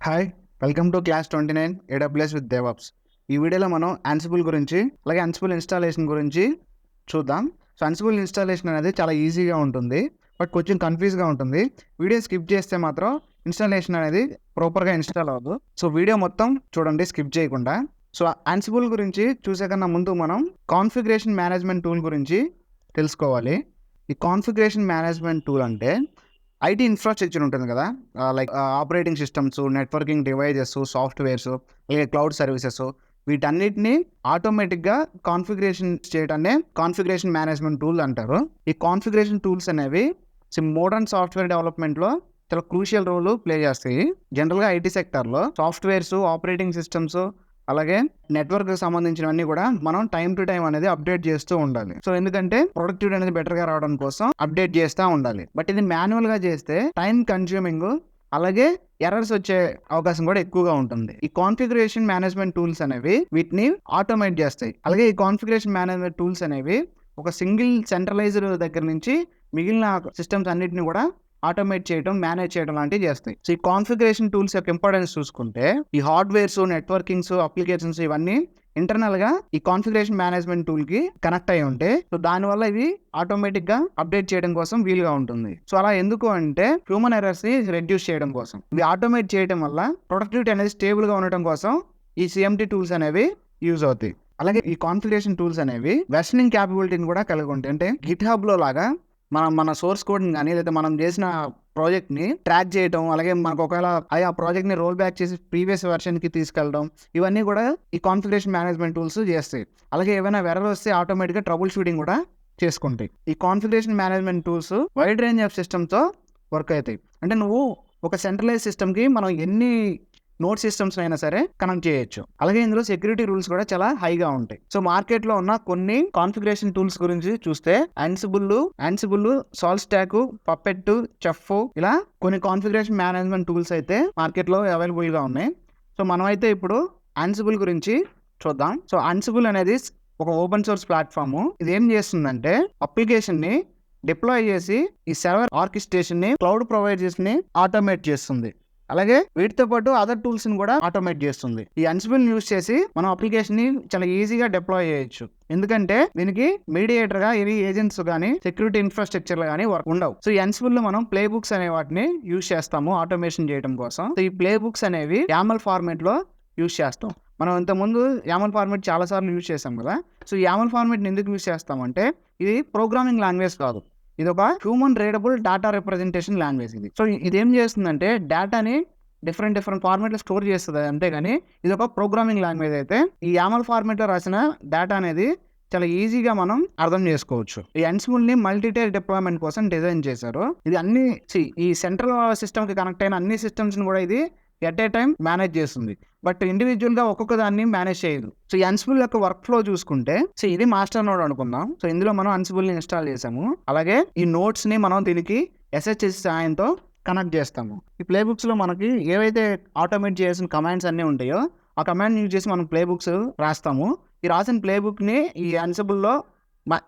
Hi! Welcome to class 29 AWS with DevOps. ఈ వీడియోలో మనం Ansible గురించి, అలాగే Ansible ఇన్‌స్టాలేషన్ గురించి చూద్దాం. సో, Ansible ఇన్‌స్టాలేషన్ అనేది చాలా ఈజీగా ఉంటుంది. బట్ కొంచెం కన్‌ఫ్యూజ్‌గా ఉంటుంది. వీడియో స్కిప్ చేస్తే మాత్రం ఇన్‌స్టాలేషన్ అనేది ప్రాపర్‌గా ఇన్‌స్టాల్ అవ్వదు. సో, వీడియో మొత్తం చూడండి స్కిప్ చేయకుండా. సో, Ansible గురించి చూసే కన్నా ముందు మనం కాన్ఫిగరేషన్ మేనేజ్మెంట్ టూల్ గురించి తెలుసుకోవాలి. ఈ కాన్ఫిగరేషన్ మేనేజ్మెంట్ టూల్ అంటే ఐటీ ఇన్‌ఫ్రాస్ట్రక్చర్ ఉంటుంది కదా! Like operating systems, networking devices, softwares, అలాగే క్లౌడ్ సర్వీసెస్ వీటన్నిటిని ఆటోమేటిక్‌గా కాన్ఫిగరేషన్ చేయడాన్నే కాన్ఫిగరేషన్ మేనేజ్మెంట్ టూల్ అంటారు. ఈ కాన్ఫిగరేషన్ టూల్స్ అనేవి మోడర్న్ సాఫ్ట్‌వేర్ డెవలప్‌మెంట్‌లో చాలా క్రూషియల్ రోల్ ప్లే చేస్తాయి. జనరల్‌గా ఐటీ సెక్టార్‌లో సాఫ్ట్‌వేర్స్, ఆపరేటింగ్ సిస్టమ్స్ అలాగే నెట్వర్క్‌కి సంబంధించినవన్నీ కూడా మనం టైమ్ టు టైమ్ అనేది అప్డేట్ చేస్తూ ఉండాలి. సో, ఎందుకంటే ప్రొడక్టివిటీ అనేది బెటర్‌గా రావడం కోసం అప్డేట్ చేస్తా ఉండాలి. బట్ ఇది మాన్యువల్‌గా చేస్తే టైమ్ కన్స్యూమింగ్ అలాగే ఎర్రర్స్ వచ్చే అవకాశం కూడా ఎక్కువగా ఉంటుంది. ఈ కాన్ఫిగరేషన్ మేనేజ్మెంట్ టూల్స్ అనేవి వీటిని ఆటోమేట్ చేస్తాయి. అలాగే ఈ కాన్ఫిగరేషన్ మేనేజ్మెంట్ టూల్స్ అనేవి ఒక సింగిల్ సెంట్రలైజ్డ్ దగ్గర నుంచి మిగిలిన సిస్టమ్స్ అన్నిటిని కూడా ఆటోమేట్ చేయడం, మేనేజ్ చేయడం లాంటివి చేస్తాయి. సో, ఈ కాన్ఫిగరేషన్ టూల్స్ యొక్క ఇంపార్టెన్స్ చూసుకుంటే ఈ హార్డ్‌వేర్స్, నెట్వర్కింగ్స్, అప్లికేషన్స్ ఇవన్నీ ఇంటర్నల్‌గా ఈ కాన్ఫిగరేషన్ మేనేజ్మెంట్ టూల్‌కి కనెక్ట్ అయ్యి ఉంటే సో, దానివల్ల ఇవి ఆటోమేటిక్‌గా అప్డేట్ చేయడం కోసం వీలుగా ఉంటుంది. సో, అలా ఎందుకు అంటే హ్యూమన్ ఎర్రర్స్‌ని రెడ్యూస్ చేయడం కోసం. ఇవి ఆటోమేట్ చేయడం వల్ల ప్రొడక్టివిటీ అనేది స్టేబుల్‌గా ఉండటం కోసం ఈ సీఎంటీ టూల్స్ అనేవి యూజ్ అవుతాయి. అలాగే ఈ కాన్ఫిగరేషన్ టూల్స్ అనేవి వెర్షనింగ్ క్యాపబిలిటీని కూడా కలిగి ఉంటాయి. అంటే గిట్‌హబ్‌లో లాగా మన సోర్స్ కోడ్‌ని గాని లేదా మనం చేసిన ప్రాజెక్ట్‌ని ట్రాక్ చేయటం, అలాగే మనకు ఒకవేళ ఆ ప్రాజెక్ట్‌ని రోల్ బ్యాక్ చేసి ప్రీవియస్ వెర్షన్‌కి తీసుకెళ్ళడం ఇవన్నీ కూడా ఈ కాన్ఫిగరేషన్ మేనేజ్మెంట్ టూల్స్ చేస్తాయి. అలాగే ఏవైనా ఎర్రర్ వస్తే ఆటోమేటిక్‌గా ట్రబుల్ షూటింగ్ కూడా చేసుకుంటాయి. ఈ configuration management tools wide range of సిస్టమ్స్‌తో వర్క్ అవుతాయి. అంటే నువ్వు ఒక సెంట్రలైజ్ సిస్టమ్‌కి మనం ఎన్ని నోడ్ సిస్టమ్స్ అయినా సరే కనెక్ట్ చేయొచ్చు. అలాగే ఇందులో సెక్యూరిటీ రూల్స్ కూడా చాలా హైగా ఉంటాయి. సో, మార్కెట్లో ఉన్న కొన్ని కాన్ఫిగరేషన్ టూల్స్ గురించి చూస్తే Ansible, సాల్ట్‌స్టాక్, పప్పెట్, చెఫ్ ఇలా కొన్ని కాన్ఫిగరేషన్ మేనేజ్మెంట్ టూల్స్ అయితే మార్కెట్లో అవైలబుల్‌గా ఉన్నాయి. సో, మనమైతే ఇప్పుడు Ansible గురించి చూద్దాం. సో, Ansible అనేది ఒక ఓపెన్ సోర్స్ ప్లాట్‌ఫామ్. ఇది ఏం చేస్తుందంటే అప్లికేషన్‌ని డిప్లాయ్ చేసి ఈ సర్వర్ ఆర్కెస్ట్రేషన్‌ని క్లౌడ్ ప్రొవైడర్స్‌ని ఆటోమేట్ చేస్తుంది. అలాగే వీటితో పాటు అదర్ టూల్స్‌ని కూడా ఆటోమేట్ చేస్తుంది. ఈ Ansible యూజ్ చేసి మనం అప్లికేషన్‌ని చాలా ఈజీగా డిప్లాయ్ చేయొచ్చు. ఎందుకంటే దీనికి మీడియేటర్‌గా ఏవి ఏజెంట్స్ గాని, సెక్యూరిటీ ఇన్‌ఫ్రాస్ట్రక్చర్‌లు గాని ఉండవు. సో, ఈ Ansibleలో మనం ప్లే బుక్స్ అనే వాటిని యూజ్ చేస్తాము ఆటోమేషన్ చేయడం కోసం. సో, ఈ ప్లే బుక్స్ అనేవి YAML ఫార్మాట్‌లో యూజ్ చేస్తాం. మనం ఇంతకుముందు YAML ఫార్మాట్ చాలా సార్లు యూజ్ చేసాం కదా! సో, ఈ YAML ఫార్మాట్‌ని ఎందుకు యూజ్ చేస్తామంటే ఇది ప్రోగ్రామింగ్ లాంగ్వేజ్ కాదు. ఇదొక human readable data representation language ఇది. సో, ఇదేం చేస్తుందంటే డేటాని డిఫరెంట్ ఫార్మాట్‌లో స్టోర్ చేస్తది. అంతేగాని ఇదొక ప్రోగ్రామింగ్ లాంగ్వేజ్ అయితే ఈ YAML ఫార్మాట్‌లో రాసిన డేటా అనేది చాలా ఈజీగా మనం అర్థం చేసుకోవచ్చు. ఈ Ansibleని మల్టీ టైర్ డిప్లాయ్‌మెంట్ కోసం డిజైన్ చేశారు. ఇది అన్ని ఈ సెంట్రల్ సిస్టమ్‌కి కనెక్ట్ అయిన అన్ని సిస్టమ్స్‌ని కూడా ఇది ఎట్ ఏ టైమ్ మేనేజ్ చేస్తుంది. బట్ ఇండివిడ్యువల్‌గా ఒక్కొక్క దాన్ని మేనేజ్ చేయదు. సో, ఈ Ansible యొక్క వర్క్ ఫ్లో చూసుకుంటే ఇది మాస్టర్ నోడ్ అనుకుందాం. సో, ఇందులో మనం Ansibleని ఇన్‌స్టాల్ చేసాము. అలాగే ఈ నోడ్స్‌ని మనం దీనికి SSH సహాయంతో కనెక్ట్ చేస్తాము. ఈ ప్లే బుక్స్‌లో మనకి ఏవైతే ఆటోమేట్ చేయాల్సిన కమాండ్స్ అన్నీ ఉంటాయో ఆ కమాండ్ యూజ్ చేసి మనం ప్లే బుక్స్ రాస్తాము. ఈ రాసిన ప్లే బుక్‌ని ఈ Ansibleలో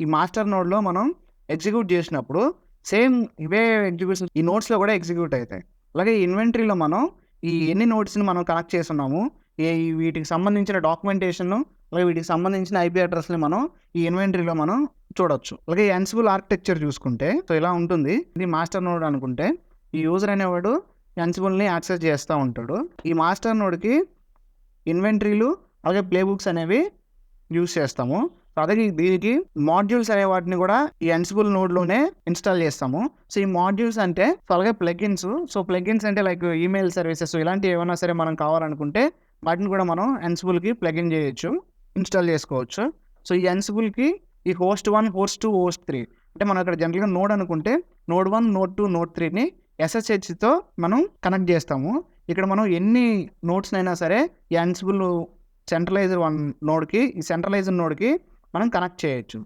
ఈ మాస్టర్ నోడ్‌లో మనం ఎగ్జిక్యూట్ చేసినప్పుడు సేమ్ ఇవే ఎగ్జిక్యూషన్స్ ఈ నోడ్స్‌లో కూడా ఎగ్జిక్యూట్ అవుతాయి. అలాగే ఈ ఇన్వెంటరీలో మనం ఈ ఎన్ని నోడ్స్‌ని మనం కనెక్ట్ చేసున్నాము, వీటికి సంబంధించిన డాక్యుమెంటేషన్, అలాగే వీటికి సంబంధించిన IP అడ్రస్‌ని మనం ఈ ఇన్వెంటరీలో మనం చూడొచ్చు. అలాగే ఈ Ansible ఆర్కిటెక్చర్ చూసుకుంటే సో, ఇలా ఉంటుంది. ఇది మాస్టర్ నోడ్ అనుకుంటే ఈ యూజర్ అనేవాడు Ansibleని యాక్సెస్ చేస్తూ ఉంటాడు. ఈ మాస్టర్ నోడ్‌కి ఇన్వెంటరీలు అలాగే ప్లే బుక్స్ అనేవి యూజ్ చేస్తాము. సో, అలాగే దీనికి మాడ్యూల్స్ అనే వాటిని కూడా ఈ Ansible నోడ్‌లోనే ఇన్‌స్టాల్ చేస్తాము. సో, ఈ మాడ్యూల్స్ అంటే అలాగే ప్లగిన్స్. సో, ప్లగిన్స్ అంటే లైక్ ఈమెయిల్ సర్వీసెస్ ఇలాంటివి ఏమైనా సరే మనం కావాలనుకుంటే వాటిని కూడా మనం Ansibleకి ప్లగిన్ చేయొచ్చు, ఇన్‌స్టాల్ చేసుకోవచ్చు. సో, ఈ Ansibleకి ఈ హోస్ట్ 1, హోస్ట్ 2, హోస్ట్ 3 అంటే మనం ఇక్కడ జనరల్‌గా నోడ్ అనుకుంటే నోడ్ 1, నోడ్ 2, నోడ్ 3ని SSHతో మనం కనెక్ట్ చేస్తాము. ఇక్కడ మనం ఎన్ని నోడ్స్‌నైనా సరే ఈ Ansible సెంట్రలైజ్డ్ నోడ్‌కి ఈ సెంట్రలైజ్డ్ నోడ్‌కి మనం కనెక్ట్ చేయొచ్చు.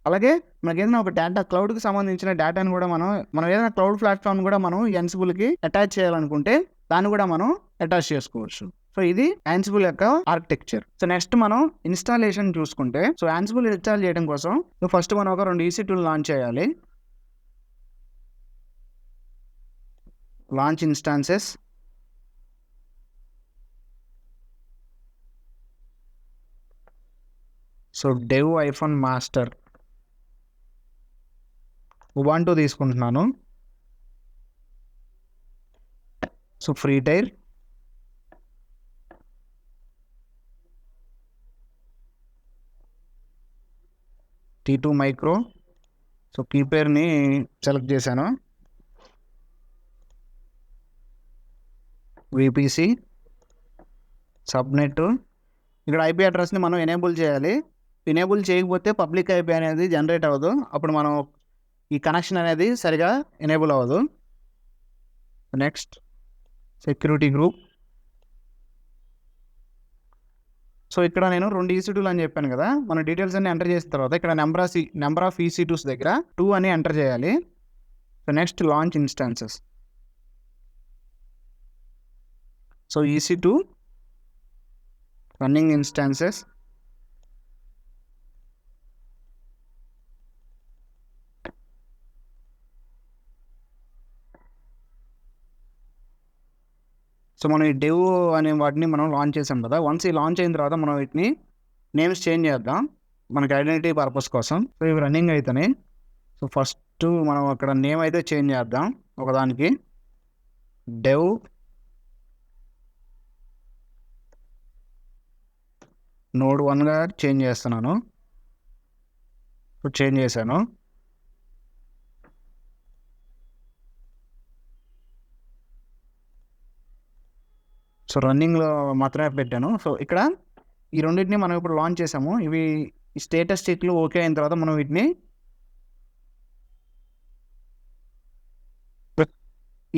అలాగే మనకేదైనా ఒక డేటా క్లౌడ్‌కి సంబంధించిన డేటాను కూడా మనం ఏదైనా క్లౌడ్ ప్లాట్‌ఫామ్ కూడా మనం ఈ Ansibleకి అటాచ్ చేయాలనుకుంటే దాన్ని కూడా మనం అటాచ్ చేసుకోవచ్చు. సో, ఇది Ansible యొక్క ఆర్కిటెక్చర్. సో, నెక్స్ట్ మనం ఇన్‌స్టాలేషన్ చూసుకుంటే సో, Ansible ఇన్‌స్టాల్ చేయడం కోసం ఫస్ట్ మనం ఒక 2 EC2లు లాంచ్ చేయాలి. Launch instances so dev iPhone master Ubuntu తీసుకుంటున్నాను. So free tier, T2 micro. So కీపేర్ని సెలెక్ట్ చేశాను. VPC subnet. ఇక్కడ ఐపీ అడ్రస్ని మనం ఎనేబుల్ చేయాలి. ఎనేబుల్ చేయకపోతే పబ్లిక్ ఐపీ అనేది జనరేట్ అవ్వదు. అప్పుడు మనం ఈ కనెక్షన్ అనేది సరిగా ఎనేబుల్ అవ్వదు. Next security group. సో ఇక్కడ నేను 2 EC2లు అని చెప్పాను కదా, మన డీటెయిల్స్ అన్ని ఎంటర్ చేసిన తర్వాత ఇక్కడ నెంబర్ ఆఫ్ EC2s దగ్గర 2 అని ఎంటర్ చేయాలి. So next launch instances. So EC2 running instances. So మనం ఈ డెవ్ అనే వాటిని మనం లాంచ్ చేసాం కదా, వన్స్ ఈ లాంచ్ అయిన తర్వాత మనం వీటిని నేమ్స్ చేంజ్ చేద్దాం మనకి ఐడెంటిటీ పర్పస్ కోసం. సో ఇవి రన్నింగ్ అయితేనే. సో ఫస్ట్ మనం అక్కడ నేమ్ అయితే చేంజ్ చేద్దాం ఒకదానికి. డెవ్ నోడ్ 1గా చేంజ్ చేస్తున్నాను. సో చేంజ్ చేశాను. సో రన్నింగ్లో మాత్రమే పెట్టాను. సో ఇక్కడ ఈ రెండింటిని మనం ఇప్పుడు లాంచ్ చేసాము. ఇవి స్టేటస్ చెక్లు ఓకే అయిన తర్వాత మనం వీటిని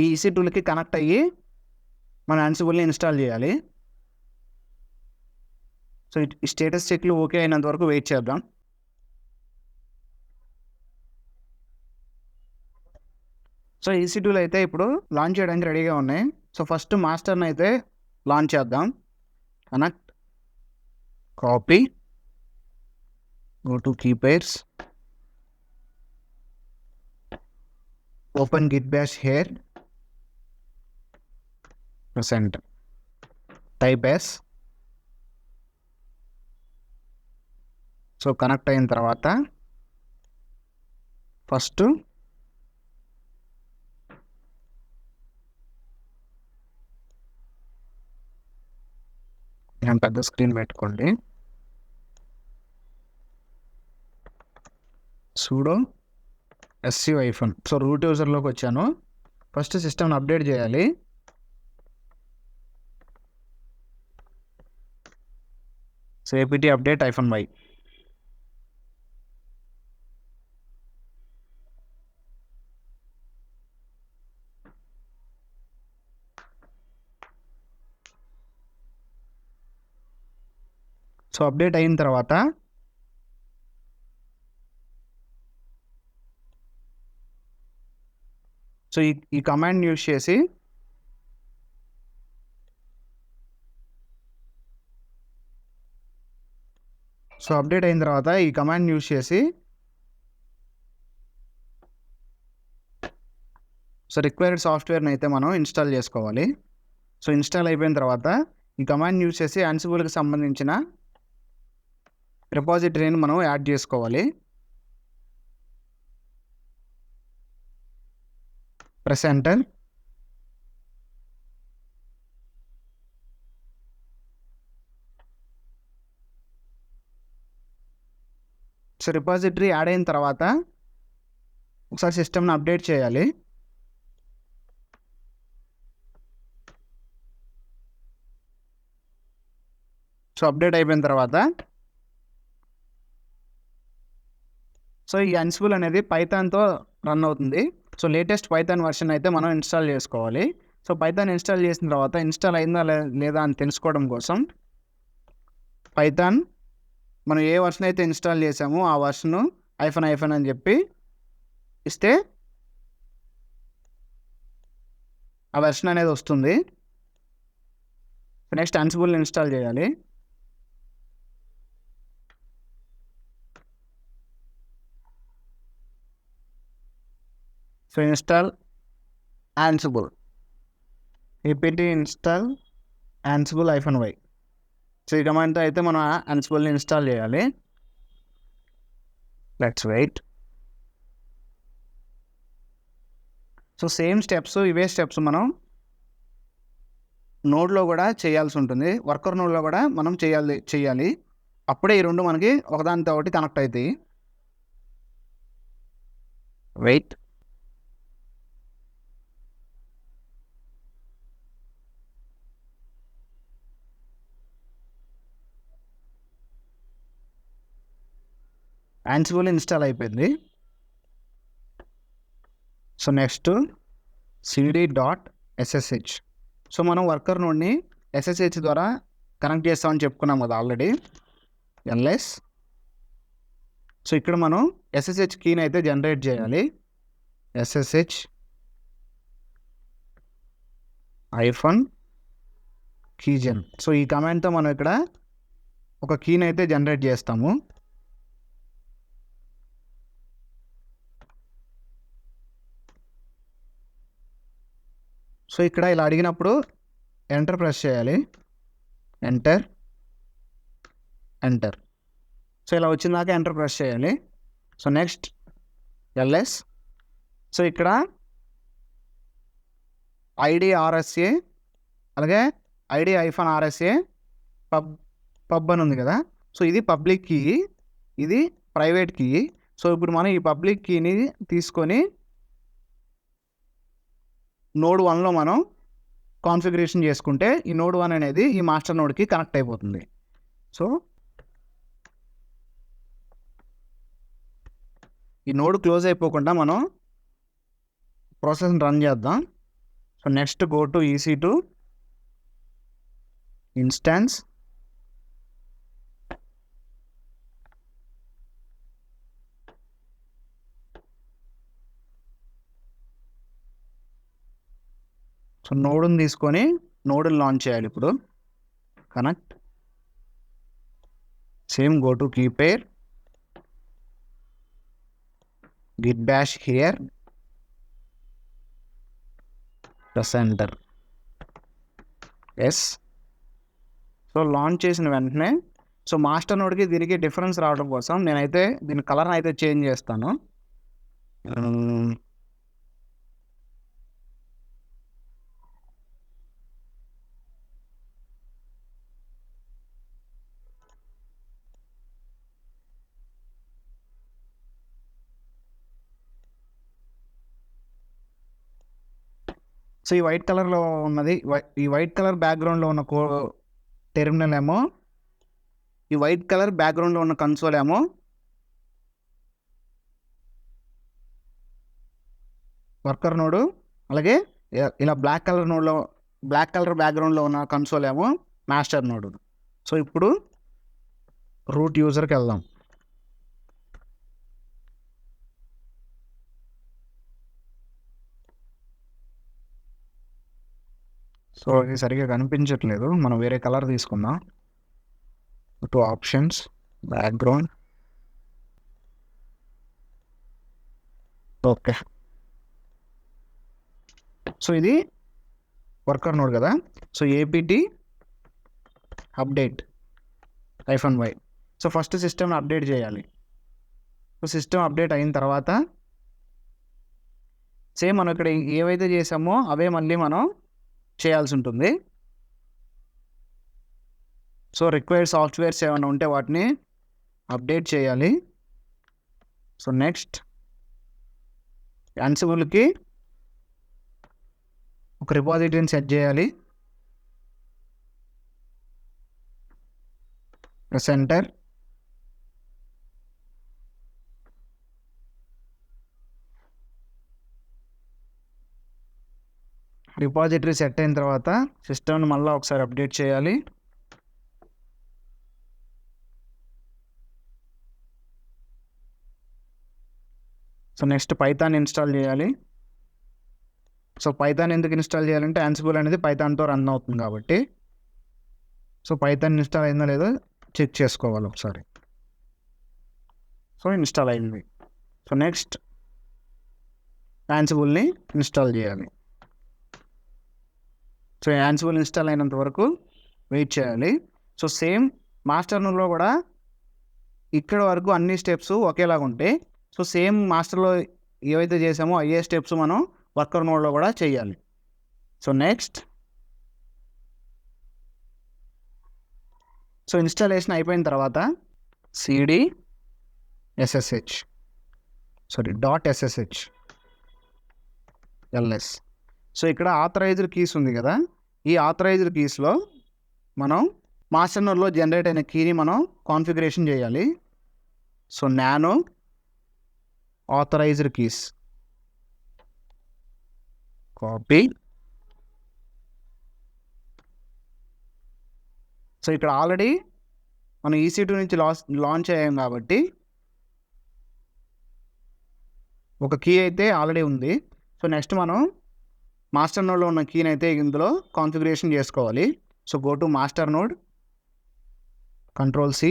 ఈ EC2లకి కనెక్ట్ అయ్యి మన యాన్సిబుల్ని ఇన్స్టాల్ చేయాలి. సో ఈ స్టేటస్ చెక్లు ఓకే అయినంత వరకు వెయిట్ చేద్దాం. సో EC2లు అయితే ఇప్పుడు లాంచ్ చేయడానికి రెడీగా ఉన్నాయి. సో ఫస్ట్ మాస్టర్ని అయితే లాంచ్ చేద్దాం. Connect, copy, go to key pairs, open git bash here, present, type as. So connect అయిన తర్వాత ఫస్ట్ నేను పెద్ద స్క్రీన్ పెట్టుకోండి. sudo su iphone. So root యూజర్లోకి వచ్చాను. ఫస్ట్ సిస్టమ్ని అప్డేట్ చేయాలి. So apt update -y. So update అయిన తర్వాత సో ఈ కమాండ్ యూజ్ చేసి సో అప్డేట్ అయిన తర్వాత ఈ కమాండ్ యూజ్ చేసి సో రిక్వైర్డ్ సాఫ్ట్వేర్ని అయితే మనం ఇన్స్టాల్ చేసుకోవాలి. సో ఇన్స్టాల్ అయిపోయిన తర్వాత ఈ కమాండ్ యూజ్ చేసి యాన్సిబుల్కి సంబంధించిన రిపాజిటరీని మనం యాడ్ చేసుకోవాలి. Press enter. So repository add అయిన తర్వాత ఒకసారి సిస్టమ్ని అప్డేట్ చేయాలి. సో అప్డేట్ అయిపోయిన తర్వాత సో ఈ యాన్సిబుల్ అనేది పైథాన్తో రన్ అవుతుంది. సో లేటెస్ట్ పైథాన్ వర్షన్ అయితే మనం ఇన్స్టాల్ చేసుకోవాలి. సో పైథాన్ ఇన్స్టాల్ చేసిన తర్వాత ఇన్స్టాల్ అయిందా లేదా అని తెలుసుకోవడం కోసం పైథాన్ మనం ఏ వర్షన్ అయితే ఇన్స్టాల్ చేసామో ఆ వర్షను -i అని చెప్పి ఇస్తే ఆ వర్షన్ అనేది వస్తుంది. నెక్స్ట్ యాన్సిబుల్ని ఇన్స్టాల్ చేయాలి. So install ansible, apt install ansible -y. So ఈ కమాండ్తో అయితే మనం యాన్సిబుల్ని ఇన్స్టాల్ చేయాలి. Let's wait. So same steps, ఇవే స్టెప్స్ మనం నోడ్లో కూడా చేయాల్సి ఉంటుంది. వర్కర్ నోడ్లో కూడా మనం చేయాలి. అప్పుడే ఈ రెండు మనకి ఒకదానితో ఒకటి కనెక్ట్ అవుతాయి. వెయిట్. యాన్సిబుల్ ఇన్స్టాల్ అయిపోయింది. So next cd.ssh. సో మనం వర్కర్ నోడ్ని SSH ద్వారా కనెక్ట్ చేస్తామని చెప్పుకున్నాం కదా ఆల్రెడీ. ls. సో ఇక్కడ మనం SSH కీని అయితే జనరేట్ చేయాలి. SSH -keygen. సో ఈ కమాండ్తో మనం ఇక్కడ ఒక కీని అయితే జనరేట్ చేస్తాము. సో ఇక్కడ ఇలా అడిగినప్పుడు ఎంటర్ ప్రెస్ చేయాలి. ఎంటర్. సో ఇలా వచ్చిందాక ఎంటర్ ప్రెస్ చేయాలి. So next ls. సో ఇక్కడ ID_RSA అలాగే ID-RSA పబ్ అని ఉంది కదా. సో ఇది పబ్లిక్ కీ, ఇది ప్రైవేట్ కీ. సో ఇప్పుడు మనం ఈ పబ్లిక్ కీని తీసుకొని నోడ్ 1లో మనం కాన్ఫిగరేషన్ చేసుకుంటే ఈ నోడ్ 1 అనేది ఈ మాస్టర్ నోడ్కి కనెక్ట్ అయిపోతుంది. సో ఈ నోడ్ క్లోజ్ అయిపోకుండా మనం ప్రాసెస్ని రన్ చేద్దాం. So next go to EC2 instance. So నోడ్ని తీసుకొని నోడ్ని లాంచ్ చేయాలి. ఇప్పుడు connect. Same go to key pair, git bash here, press enter. Yes. So launch చేసిన వెంటనే సో మాస్టర్ నోడ్కి దీనికి డిఫరెన్స్ రావడం కోసం నేనైతే దీని కలర్ని అయితే చేంజ్ చేస్తాను. సో ఈ వైట్ కలర్లో ఉన్నది, ఈ వైట్ కలర్ బ్యాక్గ్రౌండ్లో ఉన్న టెర్మినల్ ఏమో, ఈ వైట్ కలర్ బ్యాక్గ్రౌండ్లో ఉన్న కన్సోల్ ఏమో వర్కర్ నోడు, అలాగే ఇలా బ్లాక్ కలర్ బ్యాక్గ్రౌండ్లో ఉన్న కన్సోల్ ఏమో మాస్టర్ నోడు. సో ఇప్పుడు రూట్ యూజర్కి వెళ్దాం. సో ఇది సరిగ్గా కనిపించట్లేదు, మనం వేరే కలర్ తీసుకుందాం. To options, background. Okay. So ఇది వర్కర్ నోడ్ కదా. So apt update -y. So first సిస్టమ్ని అప్డేట్ చేయాలి. సో సిస్టమ్ అప్డేట్ అయిన తర్వాత సేమ్ మనం ఇక్కడ ఏవైతే చేసామో అవే మళ్ళీ మనం చేయాల్సి ఉంటుంది. సో రిక్వైర్డ్ సాఫ్ట్వేర్స్ ఏమైనా ఉంటే వాటిని అప్డేట్ చేయాలి. సో నెక్స్ట్ యాన్సిబుల్కి ఒక రిపాజిటరీని సెట్ చేయాలి. Press enter. రిపాజిటరీ సెట్ అయిన తర్వాత సిస్టమ్ని మళ్ళీ ఒకసారి అప్డేట్ చేయాలి. సో నెక్స్ట్ పైథాన్ ఇన్స్టాల్ చేయాలి. సో పైథాన్ ఎందుకు ఇన్స్టాల్ చేయాలంటే యాన్సిబుల్ అనేది పైథాన్తో రన్ అవుతుంది కాబట్టి. సో పైథాన్ ఇన్స్టాల్ అయిందో లేదో చెక్ చేసుకోవాలి ఒకసారి. సో ఇన్స్టాల్ అయింది. సో నెక్స్ట్ యాన్సిబుల్ని ఇన్స్టాల్ చేయాలి. సో యాన్సిబుల్ ఇన్స్టాల్ అయినంత వరకు వెయిట్ చేయాలి. సో సేమ్ మాస్టర్ నోడ్లో కూడా ఇక్కడ వరకు అన్ని స్టెప్స్ ఒకేలాగా ఉంటాయి. సో సేమ్ మాస్టర్లో ఏవైతే చేసామో అయ్యే స్టెప్స్ మనం వర్కర్ నోడ్లో కూడా చేయాలి. సో నెక్స్ట్ సో ఇన్స్టాలేషన్ అయిపోయిన తర్వాత cd ssh .ssh ls. So ఇక్కడ ఆథరైజ్డ్ కీస్ ఉంది కదా, ఈ ఆథరైజ్డ్ కీస్లో మనం మాస్టర్ నోడ్లో జనరేట్ అయిన కీని మనం కాన్ఫిగరేషన్ చేయాలి. So nano authorized keys copy. So ఇక్కడ ఆల్రెడీ మనం EC2 నుంచి లాంచ్ అయ్యాం కాబట్టి ఒక కీ అయితే ఆల్రెడీ ఉంది. సో నెక్స్ట్ మనం మాస్టర్ నోడ్లో ఉన్న కీని అయితే ఇందులో కాన్ఫిగరేషన్ చేసుకోవాలి. So go to master node, Ctrl+C,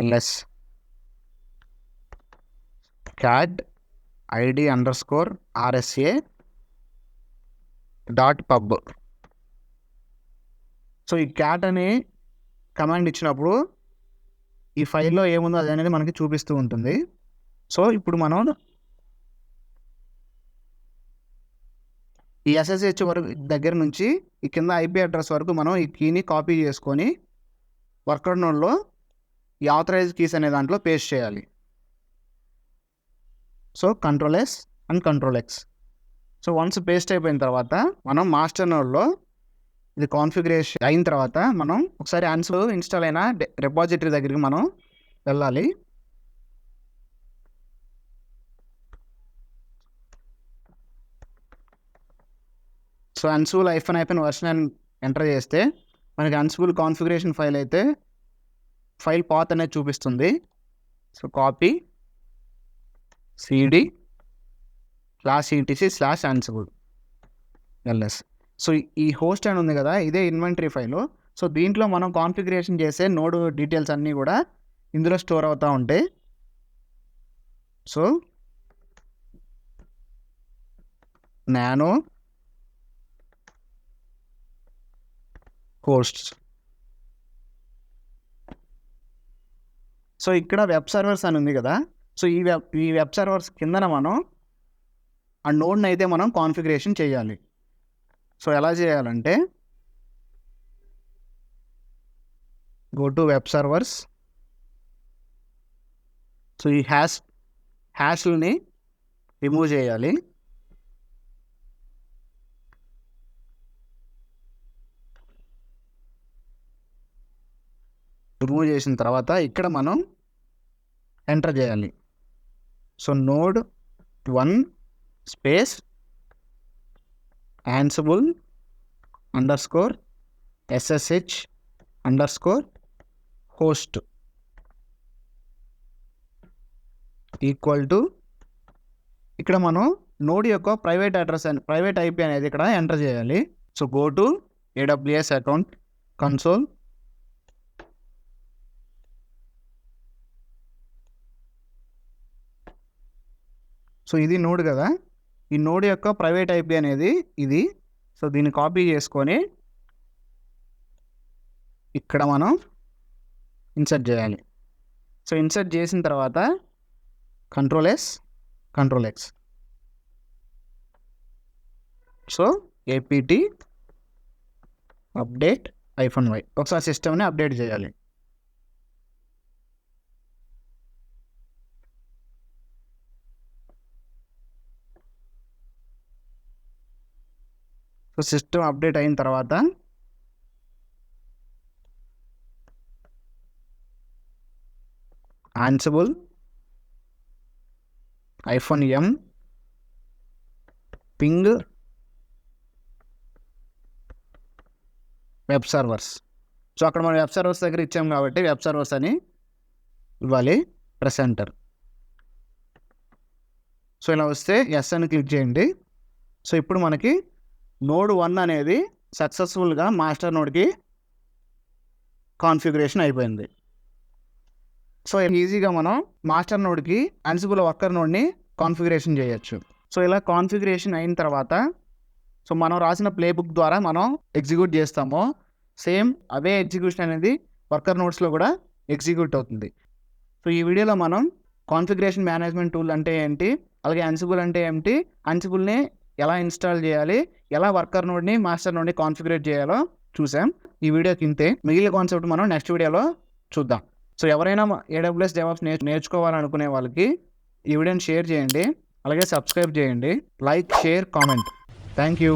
ls cad id_rsa.pub. So ఈ క్యాట్ అనే కమాండ్ ఇచ్చినప్పుడు ఈ ఫైల్లో ఏముందో అది అనేది మనకి చూపిస్తూ ఉంటుంది. సో ఇప్పుడు మనం ఈ SSH వరకు దగ్గర నుంచి ఈ కింద IP అడ్రస్ వరకు మనం ఈ కీని కాపీ చేసుకొని వర్కర్ నోడ్లో ఈ ఆథరైజ్ కీస్ అనే దాంట్లో పేస్ట్ చేయాలి. So Ctrl+S and Ctrl+X. So once paste అయిపోయిన తర్వాత మనం మాస్టర్ నోడ్లో ఇది కాన్ఫిగరేషన్ అయిన తర్వాత మనం ఒకసారి Ansible ఇన్స్టాల్ అయిన రెపాజిటరీ దగ్గరికి మనం వెళ్ళాలి. సో Ansible -version ఎంటర్ చేస్తే మనకి Ansible కాన్ఫిగరేషన్ ఫైల్ అయితే ఫైల్ పాత్ అనేది చూపిస్తుంది. So copy cd/etc/ansible ls. So ఈ హోస్ట్ అని ఉంది కదా, ఇదే ఇన్వెంటరీ ఫైలు. సో దీంట్లో మనం కాన్ఫిగరేషన్ చేసే నోడ్ డీటెయిల్స్ అన్నీ కూడా ఇందులో స్టోర్ అవుతూ ఉంటాయి. So nano hosts. సో ఇక్కడ వెబ్ సర్వర్స్ అని ఉంది కదా, సో ఈ వెబ్ సర్వర్స్ కిందన మనం ఆ నోడ్ని అయితే మనం కాన్ఫిగరేషన్ చేయాలి. సో ఎలా చేయాలంటే go to web servers. So ఈ హ్యాష్ని రిమూవ్ చేయాలి. రిమూవ్ చేసిన తర్వాత ఇక్కడ మనం ఎంటర్ చేయాలి. So node 1 space Ansible_SSH_host equal to ఇక్కడ మనం నోడ్ యొక్క ప్రైవేట్ అడ్రస్ అని ప్రైవేట్ IP అనేది ఇక్కడ ఎంటర్ చేయాలి. So go to AWS account console. So ఇది నోడ్ కదా, ఈ నోడ్ యొక్క ప్రైవేట్ IP అనేది ఇది. సో దీన్ని కాపీ చేసుకొని ఇక్కడ మనం ఇన్సర్ట్ చేయాలి. సో ఇన్సర్ట్ చేసిన తర్వాత Ctrl+S Ctrl+X. So apt update -y ఒకసారి సిస్టమ్ని అప్డేట్ చేయాలి. సో సిస్టమ్ అప్డేట్ అయిన తర్వాత Ansible -m ping web servers. So అక్కడ మనం వెబ్ సర్వర్స్ దగ్గర ఇచ్చాం కాబట్టి వెబ్ సర్వర్స్ అని ఇవ్వాలి. Press enter. సో ఇలా వస్తే ఎస్ అని క్లిక్ చేయండి. సో ఇప్పుడు మనకి నోడ్ 1 అనేది సక్సెస్ఫుల్గా మాస్టర్ నోడ్కి కాన్ఫిగరేషన్ అయిపోయింది. సో ఈజీగా మనం మాస్టర్ నోడ్కి Ansible వర్కర్ నోడ్ని కాన్ఫిగరేషన్ చేయొచ్చు. సో ఇలా కాన్ఫిగరేషన్ అయిన తర్వాత సో మనం రాసిన ప్లే బుక్ ద్వారా మనం ఎగ్జిక్యూట్ చేస్తాము. సేమ్ అవే ఎగ్జిక్యూషన్ అనేది వర్కర్ నోడ్స్లో కూడా ఎగ్జిక్యూట్ అవుతుంది. సో ఈ వీడియోలో మనం కాన్ఫిగరేషన్ మేనేజ్మెంట్ టూల్ అంటే ఏంటి, అలాగే అన్సిబుల్ అంటే ఏంటి, అన్సిబుల్ని ఎలా ఇన్స్టాల్ చేయాలి, ఎలా వర్కర్ నోడ్ని మాస్టర్ నోడ్ని కాన్ఫిగరేట్ చేయాలో చూసాం. ఈ వీడియోకి ఇంతే. మిగిలిన కాన్సెప్ట్ మనం నెక్స్ట్ వీడియోలో చూద్దాం. సో ఎవరైనా AWS DevOps నేర్చుకోవాలనుకునే వాళ్ళకి ఈ వీడియోని షేర్ చేయండి, అలాగే సబ్స్క్రైబ్ చేయండి, like, share, comment. Thank you.